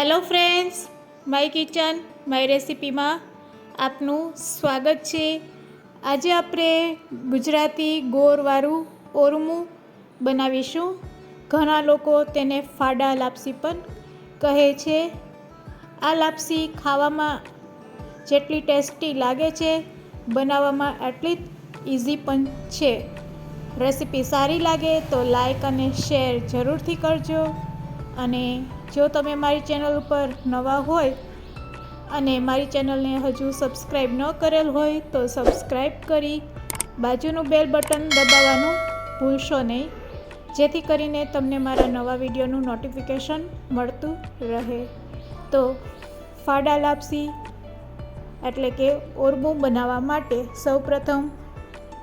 Hello friends, my kitchen my રેસિપીમાં આપનું સ્વાગત છે। આજે આપણે ગુજરાતી ગોળવાળું ઓરમું બનાવીશું। ઘણા લોકો તેને ફાડા લાપસી પણ કહે છે। આ લાપસી ખાવામાં જેટલી ટેસ્ટી લાગે છે, બનાવવામાં એટલી જ ઇઝી પણ છે। રેસિપી સારી લાગે તો લાઈક અને શેર જરૂરથી કરજો। અને જો તમે મારી ચેનલ ઉપર નવા હોય અને મારી ચેનલને હજુ સબસ્ક્રાઈબ ન કરેલ હોય તો સબસ્ક્રાઈબ કરી બાજુનું બેલ બટન દબાવવાનું ભૂલશો નહીં, જેથી કરીને તમને મારા નવા વિડીયોનું નોટિફિકેશન મળતું રહે। તો ફાડા લાપસી એટલે કે ઓરમું બનાવવા માટે સૌપ્રથમ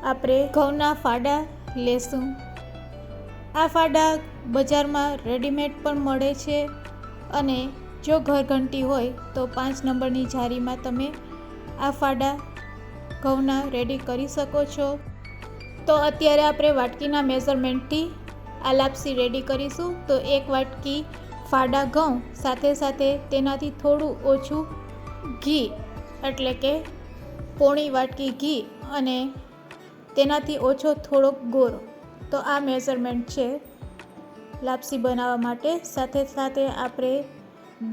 આપણે ઘઉંના ફાડા લેશું। આ ફાડા બજારમાં રેડીમેડ પણ મળે છે અને જો ઘરઘંટી હોય તો 5 નંબરની જારીમાં તમે આ ફાડા ઘઉંના રેડી કરી શકો છો। તો અત્યારે આપણે વાટકીના મેઝરમેન્ટથી આ લાપસી રેડી કરીશું। તો 1 વાટકી ફાડા ઘઉં સાથે સાથે તેનાથી થોડું ઓછું ઘી એટલે કે પોણી વાટકી ઘી અને તેનાથી ઓછો થોડોક ગોળ, તો આ મેઝરમેન્ટ છે લાપસી બનાવવા માટે। સાથે સાથે આપણે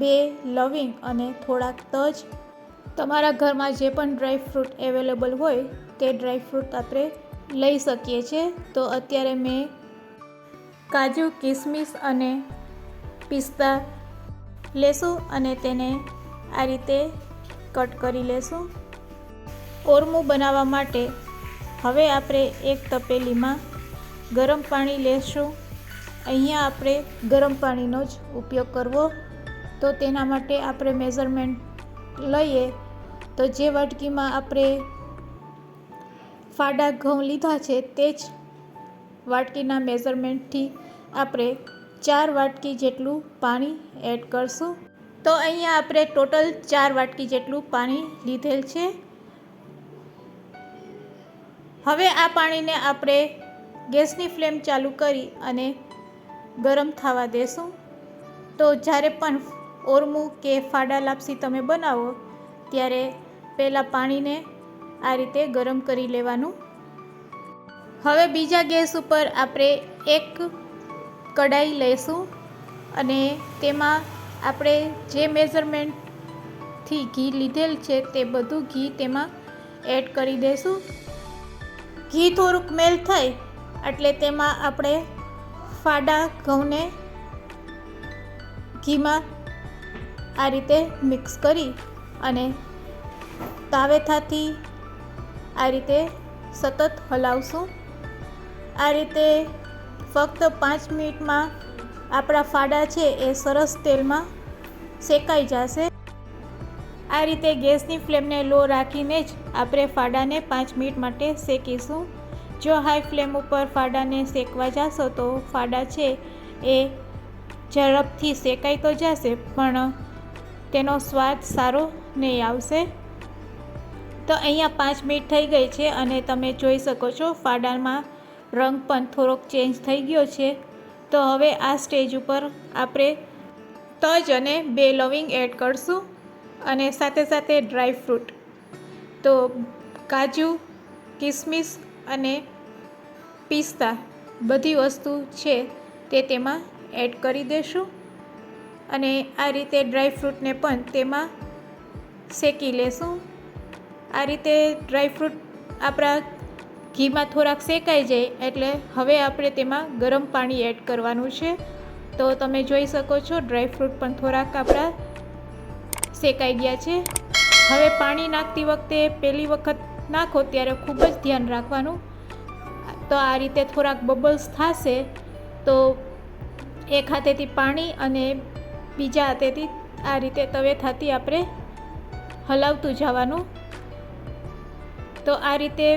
2 લવિંગ અને થોડાક તજ, તમારા ઘરમાં જે પણ ડ્રાયફ્રૂટ અવેલેબલ હોય તે ડ્રાયફ્રૂટ આપણે લઈ શકીએ છીએ। તો અત્યારે મેં કાજુ, કિસમિસ અને પિસ્તા લેશું અને તેને આ રીતે કટ કરી લેશું। ઓરમું બનાવવા માટે હવે આપણે એક તપેલીમાં ગરમ પાણી લેશું। અહીંયા આપણે ગરમ પાણીનો જ ઉપયોગ કરવો। તો તેના માટે આપણે મેઝરમેન્ટ લઈએ તો જે વાટકીમાં આપણે ફાડા ઘઉં લીધા છે તે જ વાટકીના મેઝરમેન્ટથી આપણે 4 વાટકી જેટલું પાણી એડ કરશું। તો અહીંયા આપણે ટોટલ 4 વાટકી જેટલું પાણી લીધેલ છે। હવે આ પાણીને આપણે ગેસની ફ્લેમ ચાલુ કરી અને ગરમ થવા દેશું। તો જ્યારે પણ ઓરમું કે ફાડા લાપસી તમે બનાવો ત્યારે પહેલાં પાણીને આ રીતે ગરમ કરી લેવાનું। હવે બીજા ગેસ ઉપર આપણે એક કઢાઈ લઈશું અને તેમાં આપણે જે મેઝરમેન્ટથી ઘી લીધેલ છે તે બધું ઘી તેમાં એડ કરી દઈશું। ઘી થોડુંક મેલ્ટ થાય એટલે તેમાં આપણે ફાડા ઘઉંને ઘીમાં આ રીતે મિક્સ કરી અને તાવેથાથી આ રીતે સતત હલાવશું। આ રીતે ફક્ત 5 મિનિટમાં આપણા ફાડા છે એ સરસ તેલમાં શેકાઈ જશે। આ રીતે ગેસની ફ્લેમને લો રાખીને જ આપણે ફાડાને 5 મિનિટ માટે શેકીશું। જો હાઈ ફ્લેમ ઉપર ફાડાને શેકવા જશો તો ફાડા છે એ ઝડપથી શેકાઈ તો જશે પણ તેનો સ્વાદ સારો નહીં આવશે। તો અહીંયા 5 મિનિટ થઈ ગઈ છે અને તમે જોઈ શકો છો ફાડામાં રંગ પણ થોડોક ચેન્જ થઈ ગયો છે। તો હવે આ સ્ટેજ ઉપર આપણે તજ અને 2 લવિંગ એડ કરશું અને સાથે સાથે ડ્રાયફ્રૂટ, તો કાજુ, કિસમિસ અને પિસ્તા બધી વસ્તુ છે તે તેમાં એડ કરી દઈશું અને આ રીતે ડ્રાયફ્રૂટને પણ તેમાં શેકી લેશું। આ રીતે ડ્રાયફ્રૂટ આપણા ઘીમાં થોડાક શેકાઈ જાય એટલે હવે આપણે તેમાં ગરમ પાણી એડ કરવાનું છે। તો તમે જોઈ શકો છો ડ્રાયફ્રૂટ પણ થોડાક આપણા શેકાઈ ગયા છે। હવે પાણી નાખતી વખતે પહેલી વખત નાખો ત્યારે ખૂબ જ ધ્યાન રાખવાનું। તો આ રીતે થોડાક બબલ્સ થશે તો એક હાથેથી પાણી અને બીજા હાથેથી આ રીતે તવેથાથી આપણે હલાવતું જવાનું। તો આ રીતે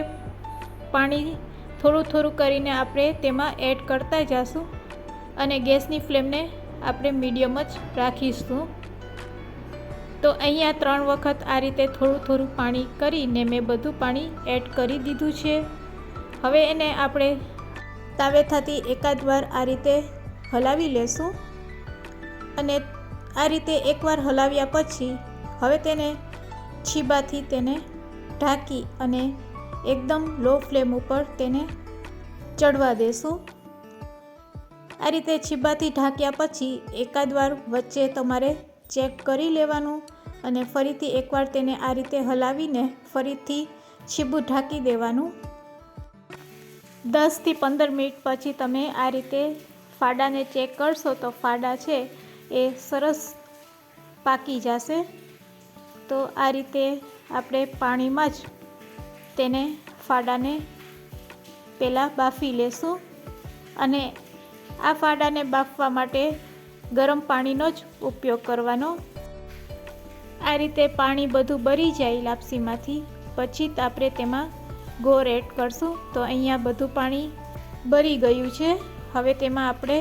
પાણી થોડું થોડું કરીને આપણે તેમાં એડ કરતા જઈશું અને ગેસની ફ્લેમને આપણે મીડિયમ જ રાખીશું। તો અહીંયા 3 વખત આ રીતે થોડું થોડું પાણી કરીને મેં બધું પાણી એડ કરી દીધું છે। હવે એને આપણે તાવેથાથી એકાદ વાર આ રીતે હલાવી લેશું અને આ રીતે એકવાર હલાવ્યા પછી હવે તેને છીબાથી તેને ઢાંકી અને એકદમ લો ફ્લેમ ઉપર તેને ચડવા દેશું. આ રીતે છીબાથી ઢાંક્યા પછી એકાદ વાર વચ્ચે તમારે ચેક કરી લેવાનું અને ફરીથી એકવાર તેને આ રીતે હલાવીને ફરીથી છીબું ઢાંકી દેવાનું. 10 થી 15 મિનિટ પછી તમે આ રીતે ફાડાને ચેક કરશો તો ફાડા છે એ સરસ પાકી જશે. તો આ રીતે આપણે પાણીમાં જ તેને ફાડાને પહેલાં બાફી લેશું અને આ ફાડાને બાફવા માટે ગરમ પાણીનો જ ઉપયોગ કરવાનો. આ રીતે પાણી બધું બળી જાય લાપસીમાંથી પછી જ આપણે તેમાં ગોળ એડ કરશું. તો અહીંયા બધું પાણી બળી ગયું છે. હવે તેમાં આપણે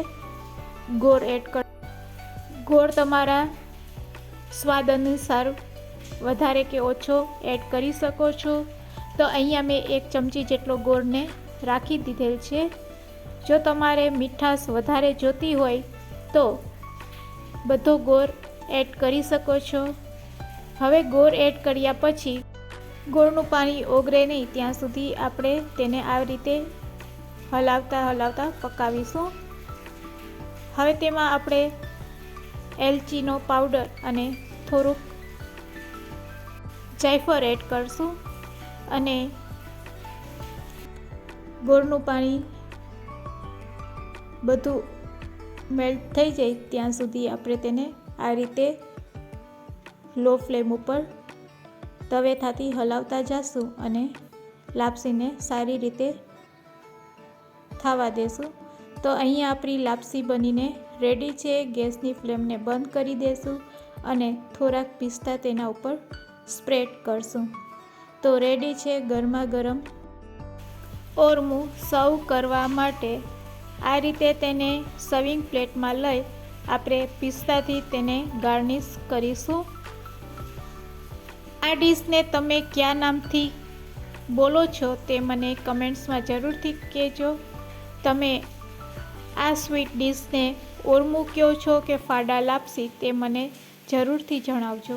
ગોળ એડ કર. ગોળ તમારા સ્વાદ અનુસાર વધારે કે ઓછો એડ કરી શકો છો. તો અહીંયા મેં 1 ચમચી જેટલો ગોળને રાખી દીધેલ છે. જો તમારે મીઠાશ વધારે જોતી હોય તો બધો ગોળ એડ કરી શકો છો. હવે ગોળ એડ કર્યા પછી ગોળનું પાણી ઓગળે નહીં ત્યાં સુધી આપણે તેને આ રીતે હલાવતા પકાવીશું. હવે તેમાં આપણે એલચીનો પાવડર અને થોડુંક જાયફળ એડ કરશું અને ગોળનું પાણી બધું મેલ્ટ થઈ જાય ત્યાં સુધી આપણે તેને આ રીતે લો ફ્લેમ ઉપર તવેથાથી હલાવતા જઈશું અને લાપસીને સારી રીતે થવા દેશું. તો અહીંયા આપણી લાપસી બનીને રેડી છે. ગેસની ફ્લેમને બંધ કરી દેશું અને થોડાક પિસ્તા તેના ઉપર સ્પ્રેડ કરશું. તો રેડી છે ગરમા ગરમ ઓરમું સર્વ કરવા માટે. આ રીતે તેને સર્વિંગ પ્લેટમાં લઈ આપણે પિસ્તાથી તેને ગાર્નિશ કરીશું. આ ડીશને તમે કયા નામથી બોલો છો તે મને કમેન્ટ્સમાં જરૂરથી કહેજો. તમે આ સ્વીટ ડીશને ઓરમું કહો છો કે ફાડા લાપસી તે મને જરૂરથી જણાવજો.